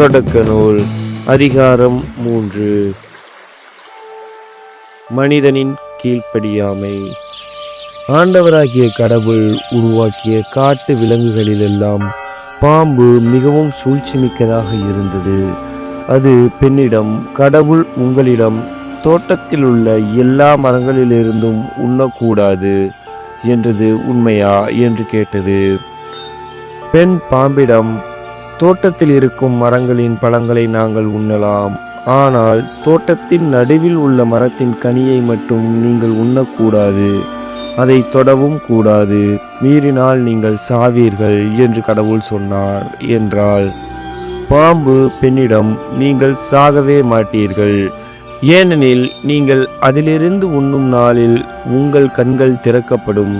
தொடக்க நூல் அதிகாரம் 3. மனிதனின் கீழ்ப்படியாமை. ஆண்டவராகிய கடவுள் உருவாக்கிய காட்டு விலங்குகளிலெல்லாம் பாம்பு மிகவும் சூழ்ச்சிமிக்கதாக இருந்தது. அது பெண்ணிடம், கடவுள் உங்களிடம் தோட்டத்தில் உள்ள எல்லா மரங்களிலிருந்தும் உண்ணக்கூடாது என்றது உண்மையா என்று கேட்டது. பெண் பாம்பிடம், தோட்டத்தில் இருக்கும் மரங்களின் பழங்களை நாங்கள் உண்ணலாம், ஆனால் தோட்டத்தின் நடுவில் உள்ள மரத்தின் கனியை மட்டும் நீங்கள் உண்ணக்கூடாது, அதை தொடவும் கூடாது, மீறினால் நீங்கள் சாவீர்கள் என்று கடவுள் சொன்னார் என்றாள். பாம்பு பெண்ணிடம், நீங்கள் சாகவே மாட்டீர்கள், ஏனெனில் நீங்கள் அதிலிருந்து உண்ணும் நாளில் உங்கள் கண்கள் திறக்கப்படும்,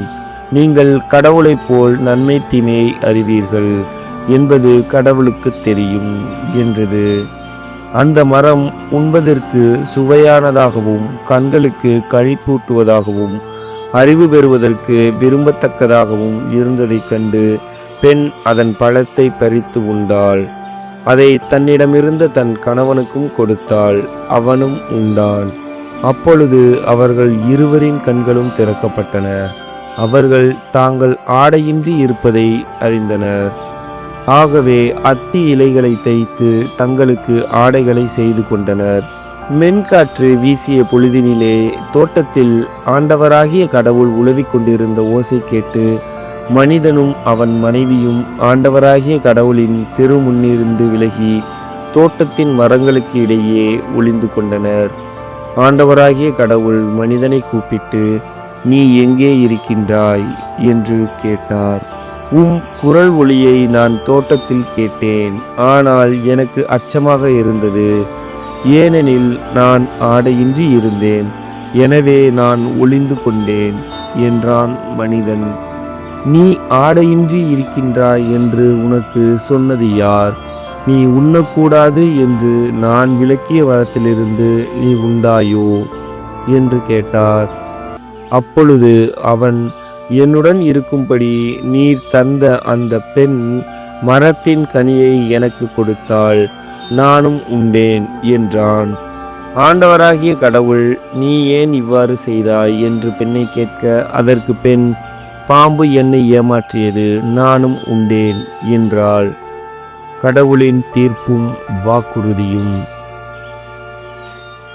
நீங்கள் கடவுளைப் போல் நன்மை தீமையை அறிவீர்கள் என்பது கடவுளுக்கு தெரியும் என்றது. அந்த மரம் உண்பதற்கு சுவையானதாகவும் கண்களுக்கு களிப்பூட்டுவதாகவும் அறிவு பெறுவதற்கு விரும்பத்தக்கதாகவும் இருந்ததைக் கண்டு பெண் அதன் பழத்தை பறித்து உண்டாள். அதை தன்னிடமிருந்த தன் கணவனுக்கும் கொடுத்தாள், அவனும் உண்டான். அப்பொழுது அவர்கள் இருவரின் கண்களும் திறக்கப்பட்டன, அவர்கள் தாங்கள் ஆடையின்றி இருப்பதை அறிந்தனர். ஆகவே அத்தி இலைகளை தைத்து தங்களுக்கு ஆடைகளை செய்து கொண்டனர். மென்காற்று வீசிய பொழுதினிலே தோட்டத்தில் ஆண்டவராகிய கடவுள் உலவிக் கொண்டிருந்த ஓசை கேட்டு மனிதனும் அவன் மனைவியும் ஆண்டவராகிய கடவுளின் திருமுன்னிருந்து விலகி தோட்டத்தின் மரங்களுக்கு இடையே ஒளிந்து கொண்டனர். ஆண்டவராகிய கடவுள் மனிதனை கூப்பிட்டு, நீ எங்கே இருக்கின்றாய் என்று கேட்டார். உம் குரல் ஒளியை நான் தோட்டத்தில் கேட்டேன், ஆனால் எனக்கு அச்சமாக இருந்தது, ஏனெனில் நான் ஆடையின்றி இருந்தேன், எனவே நான் ஒளிந்து கொண்டேன் என்றான் மனிதன். நீ ஆடையின்றி இருக்கின்றாய் என்று உனக்கு சொன்னது யார்? நீ உண்ணக்கூடாது என்று நான் விலக்கிய மரத்திலிருந்து நீ உண்டாயோ என்று கேட்டார். அப்பொழுது அவன், என்னுடன் இருக்கும்படி நீர் தந்த அந்த பெண் மரத்தின் கனியை எனக்கு கொடுத்தாள், நானும் உண்டேன் என்றான். ஆண்டவராகிய கடவுள், நீ ஏன் இவ்வாறு செய்தாய் என்று பெண்ணை கேட்க, அதற்கு பெண், பாம்பு என்னை ஏமாற்றியது, நானும் உண்டேன் என்றாள். கடவுளின் தீர்ப்பும் வாக்குறுதியும்.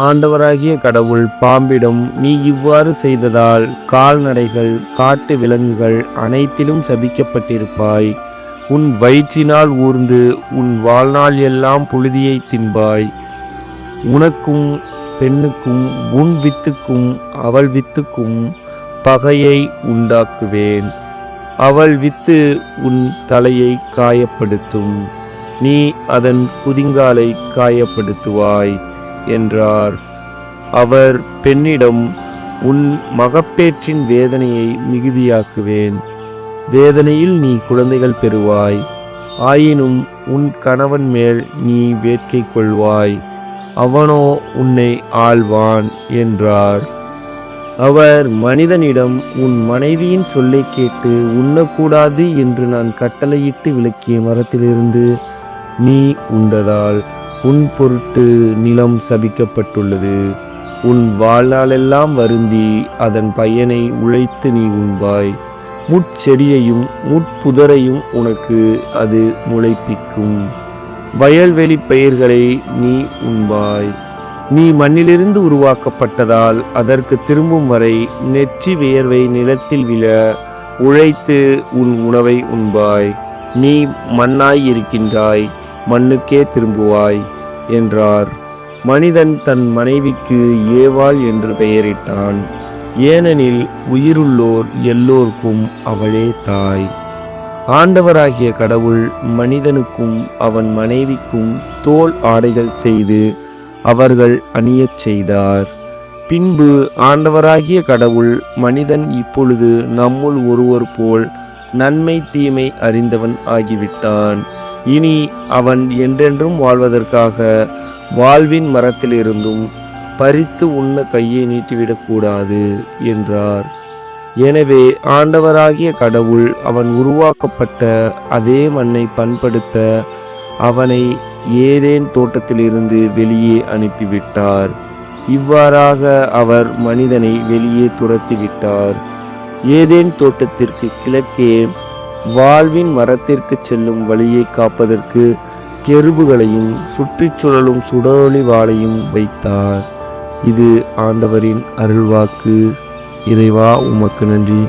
ஆண்டவராகிய கடவுள் பாம்பிடம், நீ இவ்வாறு செய்ததால் கால்நடைகள், காட்டு விலங்குகள் அனைத்திலும் சபிக்கப்பட்டிருப்பாய். உன் வயிற்றினால் ஊர்ந்து உன் வாழ்நாள் எல்லாம் புழுதியை தின்பாய். உனக்கும் பெண்ணுக்கும் உன் வித்துக்கும் அவள் வித்துக்கும் பகையை உண்டாக்குவேன். அவள் வித்து உன் தலையை காயப்படுத்தும், நீ அதன் குதிங்காலை காயப்படுத்துவாய் என்றார். அவர் பெண்ணிடம், உன் மகப்பேற்றின் வேதனையை மிகுதியாக்குவேன், வேதனையில் நீ குழந்தைகள் பெறுவாய், ஆயினும் உன் கணவன் மேல் நீ வேட்கை கொள்வாய், அவனோ உன்னை ஆள்வான் என்றார். அவர் மனிதனிடம், உன் மனைவியின் சொல்லை கேட்டு உண்ணக்கூடாது என்று நான் கட்டளையிட்டு விலக்கிய மரத்திலிருந்து நீ உண்டதால் உன் பொருட்டு நிலம் சபிக்கப்பட்டுள்ளது. உன் வாழ்நாளெல்லாம் வருந்தி அதன் பயனை உழைத்து நீ உண்பாய். முட்செடியையும் முட்புதரையும் உனக்கு அது முளைப்பிக்கும், வயல்வெளி பயிர்களை நீ உண்பாய். நீ மண்ணிலிருந்து உருவாக்கப்பட்டதால் அதற்கு திரும்பும் வரை நெற்றி வியர்வை நிலத்தில் விழ உழைத்து உன் உணவை உண்பாய். நீ மண்ணாய் இருக்கின்றாய், மண்ணுக்கே திரும்புவாய் என்றார். மனிதன் தன் மனைவிக்கு ஏவாள் என்று பெயரிட்டான், ஏனெனில் உயிருள்ளோர் எல்லோருக்கும் அவளே தாய். ஆண்டவராகிய கடவுள் மனிதனுக்கும் அவன் மனைவிக்கும் தோல் ஆடைகள் செய்து அவர்கள் அணியச் செய்தார். பின்பு ஆண்டவராகிய கடவுள், மனிதன் இப்பொழுது நம்முள் ஒருவர் போல் நன்மை தீமை அறிந்தவன் ஆகிவிட்டான், இனி அவன் என்றென்றும் வாழ்வதற்காக வாழ்வின் மரத்திலிருந்தும் பறித்து உண்ண கையை நீட்டிவிடக்கூடாது என்றார். எனவே ஆண்டவராகிய கடவுள் அவன் உருவாக்கப்பட்ட அதே மண்ணை பண்படுத்த அவனை ஏதேன் தோட்டத்திலிருந்து வெளியே அனுப்பிவிட்டார். இவ்வாறாக அவர் மனிதனை வெளியே துரத்திவிட்டார். ஏதேன் தோட்டத்திற்கு கிழக்கே வாழ்வின் மரத்திற்கு செல்லும் வழியை காப்பதற்கு கெருபுகளையும் சுற்றிச் சுழலும் சுடரொளி வாளையும் வைத்தார். இது ஆண்டவரின் அருள்வாக்கு. இறைவா, உமக்கு நன்றி.